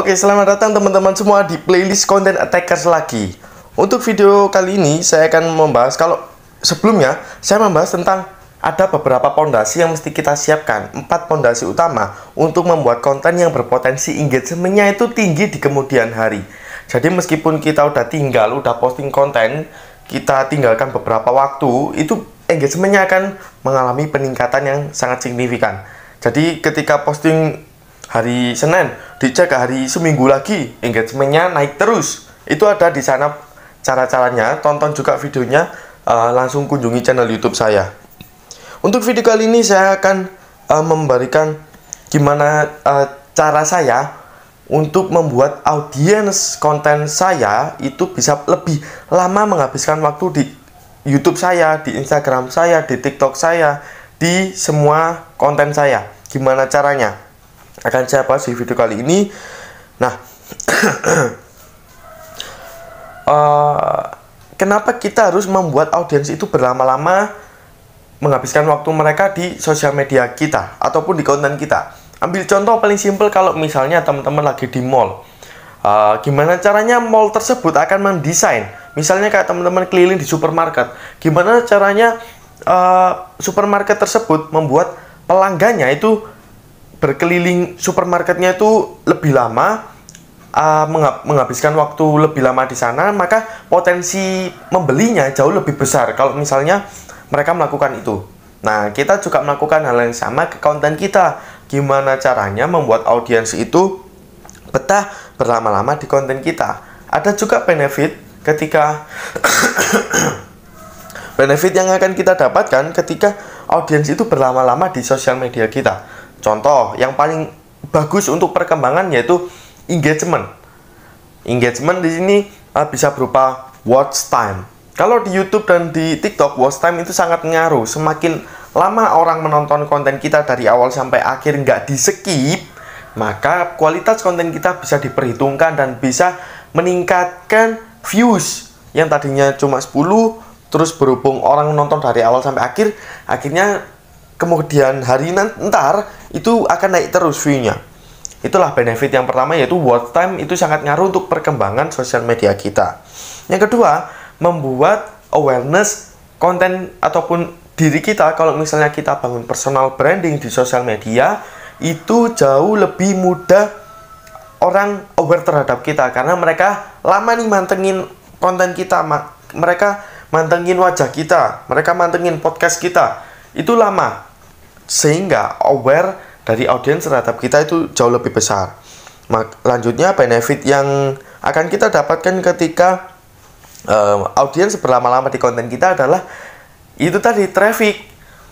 Oke, selamat datang teman-teman semua di playlist Content Attackers lagi. Untuk video kali ini saya akan membahas, kalau sebelumnya saya membahas tentang ada beberapa pondasi yang mesti kita siapkan. 4 pondasi utama untuk membuat konten yang berpotensi engagementnya itu tinggi di kemudian hari. Jadi meskipun kita udah posting konten, kita tinggalkan beberapa waktu, itu engagementnya akan mengalami peningkatan yang sangat signifikan. Jadi ketika posting hari Senin, dicek hari seminggu lagi, engagementnya naik terus. Itu ada di sana cara-caranya. Tonton juga videonya, langsung kunjungi channel YouTube saya. Untuk video kali ini saya akan memberikan gimana cara saya untuk membuat audiens konten saya itu bisa lebih lama menghabiskan waktu di YouTube saya, di Instagram saya, di TikTok saya, di semua konten saya. Gimana caranya? Akan saya bahas di video kali ini. Nah, kenapa kita harus membuat audiens itu berlama-lama menghabiskan waktu mereka di sosial media kita ataupun di konten kita? Ambil contoh paling simpel, kalau misalnya teman-teman lagi di mall, gimana caranya mall tersebut akan mendesain, misalnya kayak teman-teman keliling di supermarket, gimana caranya supermarket tersebut membuat pelanggannya itu berkeliling supermarketnya itu lebih lama, menghabiskan waktu lebih lama di sana, maka potensi membelinya jauh lebih besar kalau misalnya mereka melakukan itu. Nah, kita juga melakukan hal yang sama ke konten kita. Gimana caranya membuat audiens itu betah berlama-lama di konten kita. Ada juga benefit ketika benefit yang akan kita dapatkan ketika audiens itu berlama-lama di sosial media kita. Contoh yang paling bagus untuk perkembangan yaitu engagement. Engagement di sini bisa berupa watch time. Kalau di YouTube dan di TikTok, watch time itu sangat ngaruh. Semakin lama orang menonton konten kita dari awal sampai akhir nggak di-skip, maka kualitas konten kita bisa diperhitungkan dan bisa meningkatkan views yang tadinya cuma 10, terus berhubung orang menonton dari awal sampai akhir, akhirnya kemudian hari ntar itu akan naik terus view-nya. Itulah benefit yang pertama, yaitu watch time itu sangat ngaruh untuk perkembangan sosial media kita. Yang kedua, membuat awareness konten ataupun diri kita. Kalau misalnya kita bangun personal branding di sosial media, itu jauh lebih mudah orang aware terhadap kita, karena mereka lama nih mantengin konten kita, mereka mantengin wajah kita, mereka mantengin podcast kita, itu lama, sehingga aware dari audiens terhadap kita itu jauh lebih besar. Lanjutnya, benefit yang akan kita dapatkan ketika audiens berlama-lama di konten kita adalah itu tadi, traffic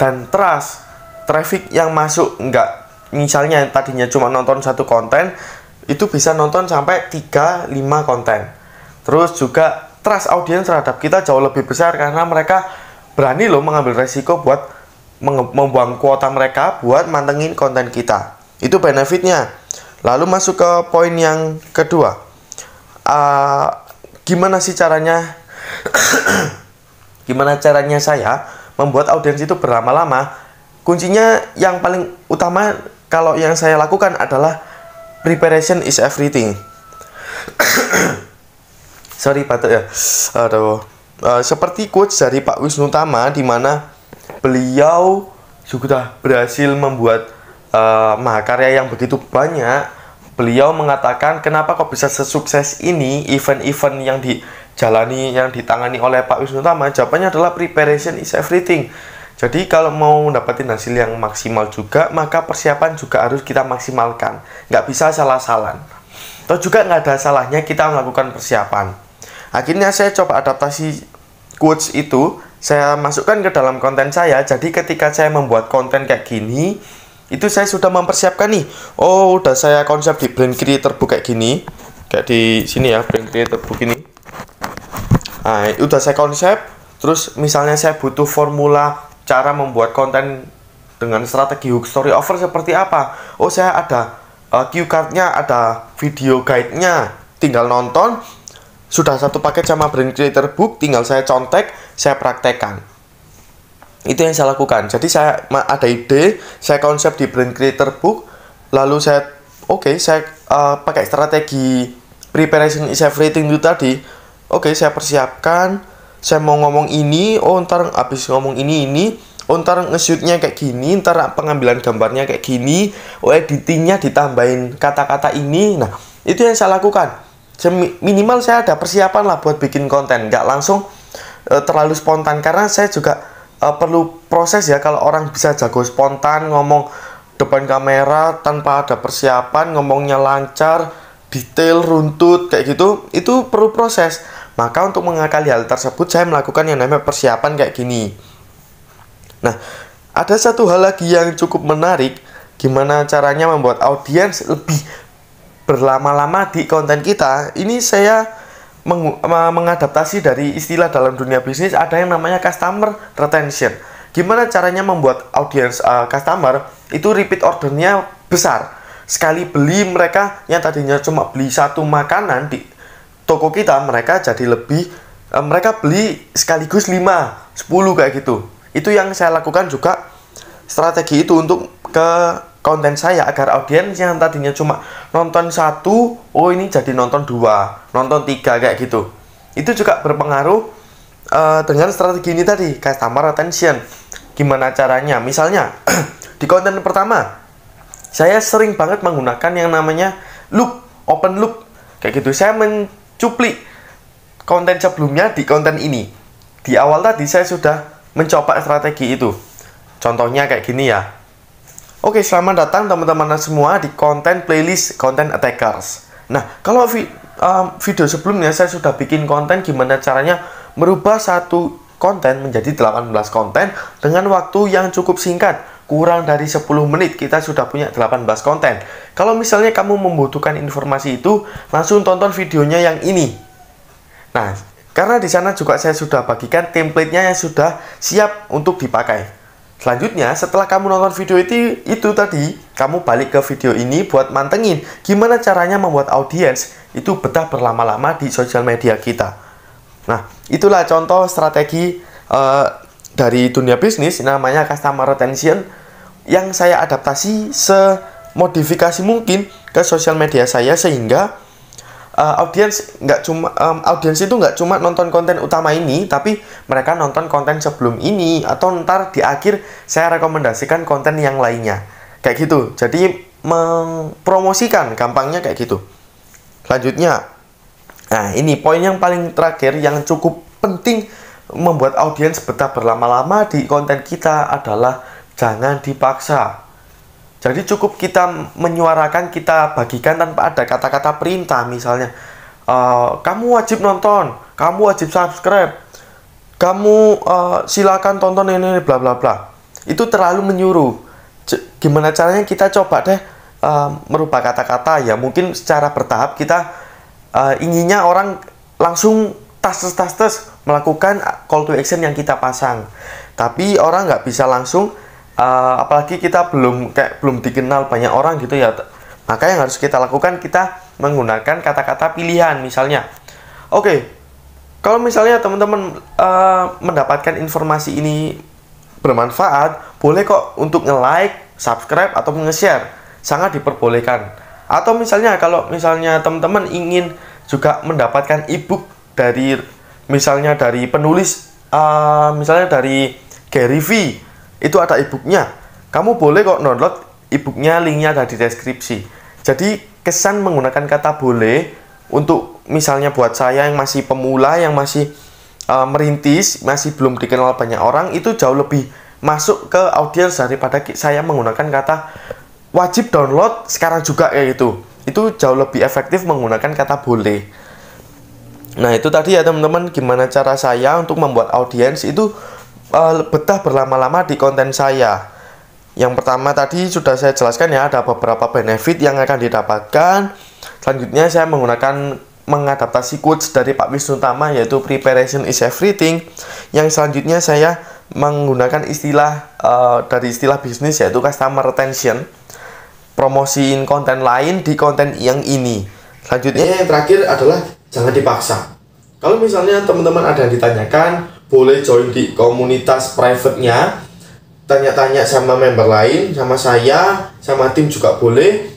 dan trust. Traffic yang masuk, enggak, misalnya tadinya cuma nonton satu konten, itu bisa nonton sampai 3-5 konten. Terus juga trust audiens terhadap kita jauh lebih besar, karena mereka berani loh mengambil resiko buat membuang kuota mereka buat mantengin konten kita. Itu benefitnya. Lalu masuk ke poin yang kedua. Gimana sih caranya gimana caranya saya membuat audiens itu berlama-lama? Kuncinya yang paling utama kalau yang saya lakukan adalah preparation is everything. Sorry, batuk ya. Aduh. Seperti quotes dari Pak Wisnu Tama, di mana beliau sudah berhasil membuat mahakarya yang begitu banyak. Beliau mengatakan, kenapa kok bisa sesukses ini event-event yang dijalani, yang ditangani oleh Pak Wisnu Tama? Jawabannya adalah preparation is everything. Jadi kalau mau dapetin hasil yang maksimal juga, maka persiapan juga harus kita maksimalkan. Nggak bisa salah-salan. Atau juga nggak ada salahnya kita melakukan persiapan. Akhirnya saya coba adaptasi quotes itu, saya masukkan ke dalam konten saya. Jadi ketika saya membuat konten kayak gini, itu saya sudah mempersiapkan nih. Oh, udah saya konsep di brand creator book kayak gini. Kayak di sini ya, brand creator book ini. Nah, udah saya konsep. Terus misalnya saya butuh formula cara membuat konten dengan strategi hook story over seperti apa. Oh, saya ada cue card-nya, ada video guide-nya. Tinggal nonton. Sudah satu paket sama brand creator book, tinggal saya contek, saya praktekkan. Itu yang saya lakukan. Jadi saya ada ide, saya konsep di brand creator book, lalu saya Oke, saya pakai strategi preparation is everything itu tadi. Oke, saya persiapkan, saya mau ngomong ini, oh ntar habis ngomong ini, oh ntar nge-shootnya kayak gini, ntar pengambilan gambarnya kayak gini, oh editingnya ditambahin kata-kata ini. Nah, itu yang saya lakukan. Minimal saya ada persiapan lah buat bikin konten, nggak langsung terlalu spontan, karena saya juga perlu proses ya. Kalau orang bisa jago spontan, ngomong depan kamera tanpa ada persiapan, ngomongnya lancar, detail, runtut, kayak gitu, itu perlu proses. Maka untuk mengakali hal tersebut, saya melakukan yang namanya persiapan kayak gini. Nah, ada satu hal lagi yang cukup menarik, gimana caranya membuat audiens lebih berlama-lama di konten kita. Ini saya mengadaptasi dari istilah dalam dunia bisnis, ada yang namanya customer retention. Gimana caranya membuat audiens customer itu repeat ordernya besar. Sekali beli, mereka yang tadinya cuma beli satu makanan di toko kita, mereka jadi lebih, mereka beli sekaligus 5, 10 kayak gitu. Itu yang saya lakukan juga, strategi itu untuk ke konten saya, agar audiens yang tadinya cuma nonton 1, oh ini jadi nonton 2, nonton 3 kayak gitu. Itu juga berpengaruh dengan strategi ini tadi, customer retention. Gimana caranya? Misalnya di konten pertama, saya sering banget menggunakan yang namanya loop, open loop kayak gitu. Saya mencuplik konten sebelumnya di konten ini. Di awal tadi saya sudah mencoba strategi itu. Contohnya kayak gini ya. Oke, selamat datang teman-teman semua di konten playlist Content Attackers. Nah, kalau video sebelumnya saya sudah bikin konten gimana caranya merubah satu konten menjadi 18 konten dengan waktu yang cukup singkat, kurang dari 10 menit kita sudah punya 18 konten. Kalau misalnya kamu membutuhkan informasi itu, langsung tonton videonya yang ini. Nah, karena di sana juga saya sudah bagikan template-nya yang sudah siap untuk dipakai. Selanjutnya, setelah kamu nonton video itu tadi, kamu balik ke video ini buat mantengin gimana caranya membuat audiens itu betah berlama-lama di sosial media kita. Nah, itulah contoh strategi dari dunia bisnis, namanya customer retention, yang saya adaptasi semodifikasi mungkin ke sosial media saya, sehingga audiens itu nggak cuma nonton konten utama ini, tapi mereka nonton konten sebelum ini, atau ntar di akhir saya rekomendasikan konten yang lainnya kayak gitu. Jadi mempromosikan, gampangnya kayak gitu. Selanjutnya, nah ini poin yang paling terakhir yang cukup penting membuat audiens betah berlama-lama di konten kita adalah jangan dipaksa. Jadi cukup kita menyuarakan, kita bagikan tanpa ada kata-kata perintah. Misalnya, kamu wajib nonton, kamu wajib subscribe, kamu silakan tonton ini, bla bla bla. Itu terlalu menyuruh. Gimana caranya kita coba deh merubah kata-kata ya. Mungkin secara bertahap kita inginnya orang langsung tas melakukan call to action yang kita pasang. Tapi orang nggak bisa langsung. Apalagi kita belum dikenal banyak orang gitu ya. Maka yang harus kita lakukan, kita menggunakan kata-kata pilihan. Misalnya, oke, kalau misalnya teman-teman mendapatkan informasi ini bermanfaat, boleh kok untuk nge-like, subscribe, atau nge-share. Sangat diperbolehkan. Atau misalnya kalau misalnya teman-teman ingin juga mendapatkan ebook dari misalnya dari penulis, misalnya dari Gary V, itu ada e-booknya, kamu boleh kok download e-booknya, linknya ada di deskripsi. Jadi kesan menggunakan kata boleh untuk misalnya buat saya yang masih pemula, yang masih merintis, masih belum dikenal banyak orang, itu jauh lebih masuk ke audiens daripada saya menggunakan kata wajib download sekarang juga kayak gitu. Itu jauh lebih efektif menggunakan kata boleh. Nah, itu tadi ya teman-teman, gimana cara saya untuk membuat audiens itu betah berlama-lama di konten saya. Yang pertama tadi sudah saya jelaskan ya, ada beberapa benefit yang akan didapatkan. Selanjutnya saya mengadaptasi quotes dari Pak Wisnu Tama, yaitu preparation is everything. Yang selanjutnya saya menggunakan istilah dari istilah bisnis, yaitu customer retention. Promosiin konten lain di konten yang ini. Selanjutnya yang terakhir adalah jangan dipaksa. Kalau misalnya teman-teman ada yang ditanyakan, boleh join di komunitas private-nya, tanya-tanya sama member lain, sama saya, sama tim juga boleh.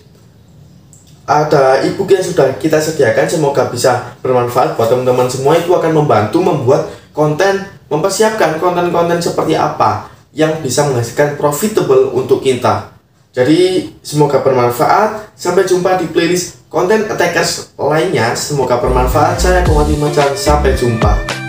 ada ebook yang sudah kita sediakan, semoga bisa bermanfaat buat teman-teman semua. Itu akan membantu membuat konten, mempersiapkan konten-konten seperti apa yang bisa menghasilkan profitable untuk kita. Jadi semoga bermanfaat. Sampai jumpa di playlist konten attackers lainnya. Semoga bermanfaat. Saya Komati Macan. Sampai jumpa.